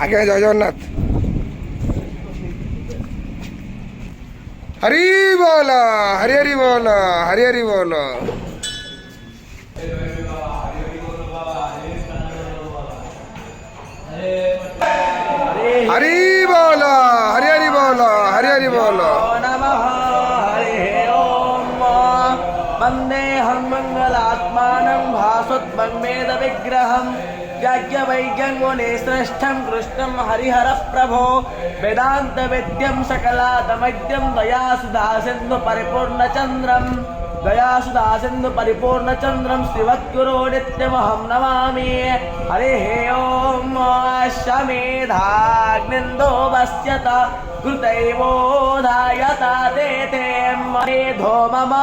आगे जय जगन्नाथ। हरि बोल, हरि हरि बोल, हरि हरि बोल। हरि बोल, हरि हरि बोल, हरि हरि बोल। नमः हरि ओम। वंदेऽहं मंगलात्मानं भासुत्मन्मेद विग्रहं याज्ञवैज्ञमुने श्रेष्ठं कृष्णं हरिहर प्रभो वेदांत वेद्यं सकलातमैद्यं दयासुधा सिन्धु परिपूर्णचन्द्रं दयासुधासिन्धु परिपूर्णचन्द्रं श्रीवद्गुरो नित्यमहं नमामि। हरिः ओम। शमेधाग्निन्दो वस्यत कृतैवोधायता ते मेधो मम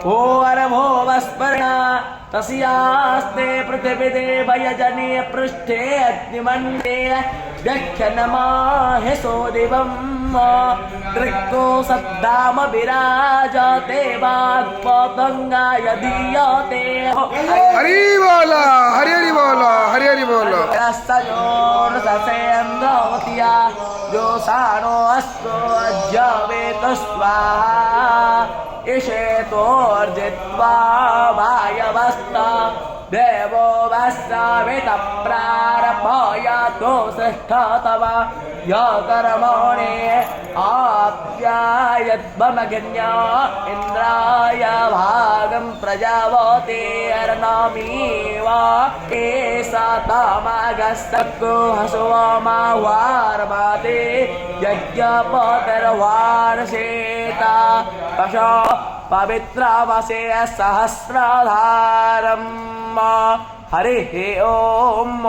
भोर्भो वस्पर्ण तस्यास्ते पृथिवीदेवयजने पृष्ठे अग्निमण्डे व्यख्यनमाहि सोदिवम् दृक्को सद्दाम विराजते वाग्पतंगाय दीयते। हरि बोल, हरि हरि बोल, हरि हरि बोल। रसयोर्दसेन्द्रवत्या जो सानो अस्तो अज्यवेत स्वाहा इषेतोर्जित्वा वायवस्त देवो वस्तावित प्रारभयतो श्रेष्ठतम यकर्मणे आप्यायद्वमगन्य इन्द्राय भागं प्रजावतेर्नमीव एषा तमगस्तको हसोमावार्माते यज्ञपतिर्वार्षेता पशो पवित्रमसे सहस्रधारम्। हरिः ओम।